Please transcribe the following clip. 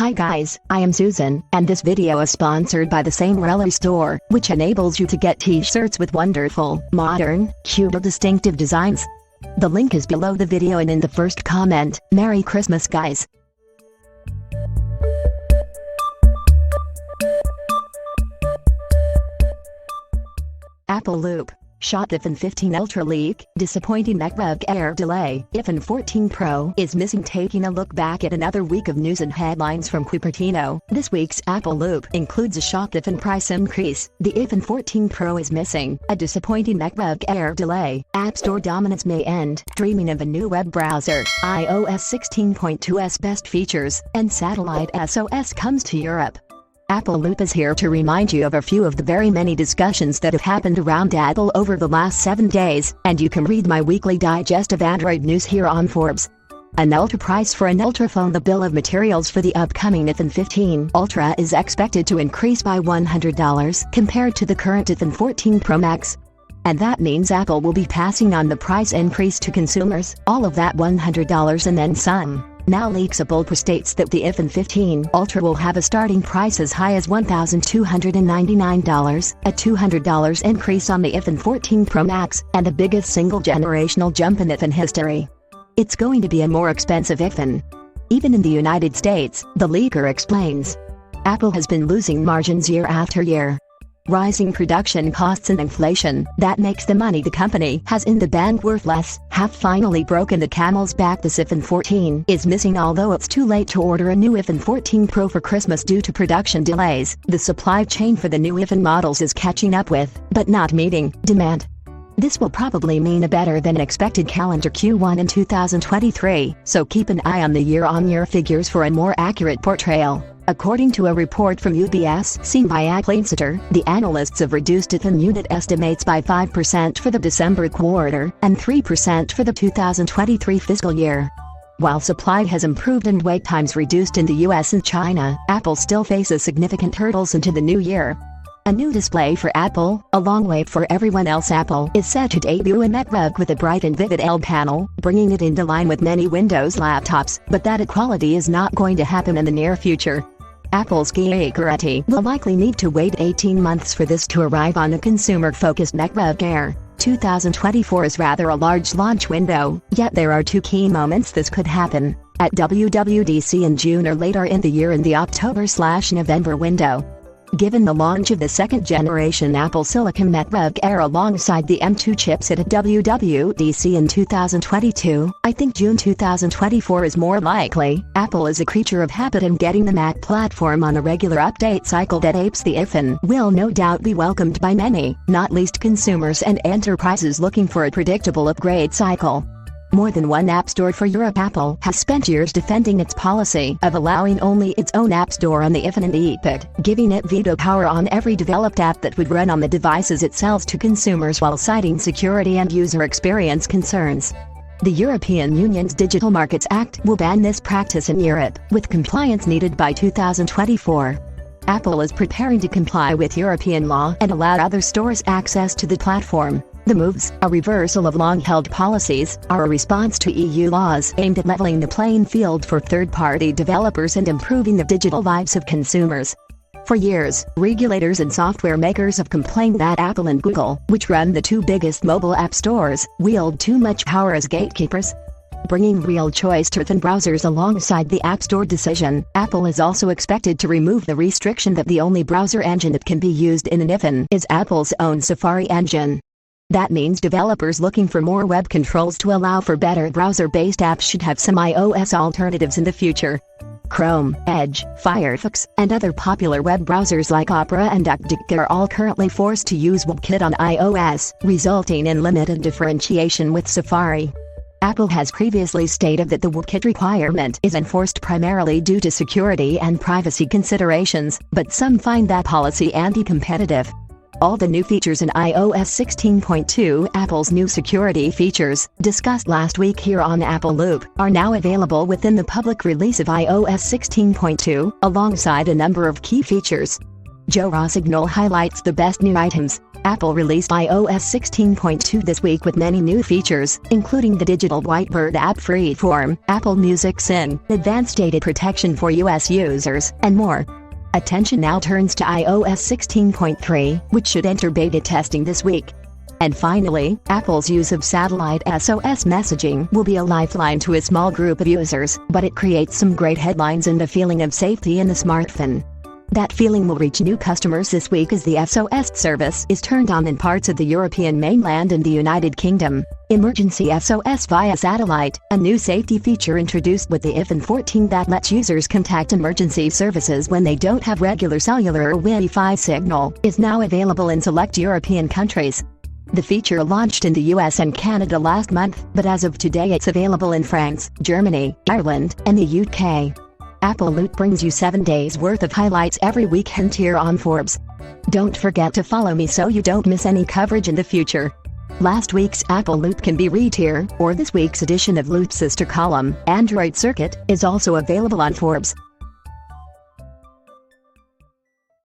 Hi guys, I am Susan, and this video is sponsored by the Same Rally store, which enables you to get t-shirts with wonderful, modern, cute or distinctive designs. The link is below the video and in the first comment. Merry Christmas guys! Apple Loop. Shot iPhone 15 Ultra leak, disappointing MacBook Air delay. iPhone 14 Pro is missing. Taking a look back at another week of news and headlines from Cupertino. This week's Apple Loop includes a shock iPhone price increase, the iPhone 14 Pro is missing, a disappointing MacBook Air delay, App Store dominance may end, dreaming of a new web browser, iOS 16.2's best features, and satellite SOS comes to Europe. Apple Loop is here to remind you of a few of the very many discussions that have happened around Apple over the last 7 days, and you can read my weekly digest of Android news here on Forbes. An Ultra price for an Ultra phone. The bill of materials for the upcoming iPhone 15 Ultra is expected to increase by $100 compared to the current iPhone 14 Pro Max. And that means Apple will be passing on the price increase to consumers, all of that $100 and then some. Now leaks a bold states that the iPhone 15 Ultra will have a starting price as high as $1,299, a $200 increase on the iPhone 14 Pro Max, and the biggest single generational jump in iPhone history. It's going to be a more expensive iPhone. Even in the United States, the leaker explains. Apple has been losing margins year after year. Rising production costs and inflation, that makes the money the company has in the bank worth less, have finally broken the camel's back. This iPhone 14 is missing. Although it's too late to order a new iPhone 14 Pro for Christmas due to production delays, the supply chain for the new iPhone models is catching up with, but not meeting, demand. This will probably mean a better than expected calendar Q1 in 2023, so keep an eye on the year-on-year figures for a more accurate portrayal. According to a report from UBS seen by Apple Insider, the analysts have reduced iPhone unit estimates by 5% for the December quarter and 3% for the 2023 fiscal year. While supply has improved and wait times reduced in the US and China, Apple still faces significant hurdles into the new year. A new display for Apple, a long wait for everyone else. Apple is set to debut a MacBook with a bright and vivid L panel, bringing it into line with many Windows laptops, but that equality is not going to happen in the near future. Apple's Security will likely need to wait 18 months for this to arrive on a consumer-focused MacBook Air. 2024 is rather a large launch window, yet there are two key moments this could happen: at WWDC in June or later in the year in the October/November window. Given the launch of the second-generation Apple Silicon MacBook Air alongside the M2 chipset at WWDC in 2022, I think June 2024 is more likely. Apple is a creature of habit, and getting the Mac platform on a regular update cycle that apes the iPhone will no doubt be welcomed by many, not least consumers and enterprises looking for a predictable upgrade cycle. More than one app store for Europe. Apple has spent years defending its policy of allowing only its own app store on the iPhone and iPad, giving it veto power on every developed app that would run on the devices it sells to consumers, while citing security and user experience concerns. The European Union's Digital Markets Act will ban this practice in Europe, with compliance needed by 2024. Apple is preparing to comply with European law and allow other stores access to the platform. The moves, a reversal of long-held policies, are a response to EU laws aimed at leveling the playing field for third-party developers and improving the digital lives of consumers. For years, regulators and software makers have complained that Apple and Google, which run the two biggest mobile app stores, wield too much power as gatekeepers. Bringing real choice to iPhone browsers alongside the App Store decision, Apple is also expected to remove the restriction that the only browser engine that can be used in an iPhone is Apple's own Safari engine. That means developers looking for more web controls to allow for better browser-based apps should have some iOS alternatives in the future. Chrome, Edge, Firefox, and other popular web browsers like Opera and DuckDuck are all currently forced to use WebKit on iOS, resulting in limited differentiation with Safari. Apple has previously stated that the WebKit requirement is enforced primarily due to security and privacy considerations, but some find that policy anti-competitive. All the new features in iOS 16.2, Apple's new security features, discussed last week here on Apple Loop, are now available within the public release of iOS 16.2, alongside a number of key features. Joe Rossignol highlights the best new items. Apple released iOS 16.2 this week with many new features, including the digital whiteboard app Freeform, Apple Music Syn, advanced data protection for US users, and more. Attention now turns to iOS 16.3, which should enter beta testing this week. And finally, Apple's use of satellite SOS messaging will be a lifeline to a small group of users, but it creates some great headlines and a feeling of safety in the smartphone. That feeling will reach new customers this week as the SOS service is turned on in parts of the European mainland and the United Kingdom. Emergency SOS via satellite, a new safety feature introduced with the iPhone 14 that lets users contact emergency services when they don't have regular cellular or Wi-Fi signal, is now available in select European countries. The feature launched in the US and Canada last month, but as of today it's available in France, Germany, Ireland, and the UK. Apple Loot brings you 7 days worth of highlights every week here on Forbes. Don't forget to follow me so you don't miss any coverage in the future. Last week's Apple Loot can be read here, or this week's edition of Loot's sister column, Android Circuit, is also available on Forbes.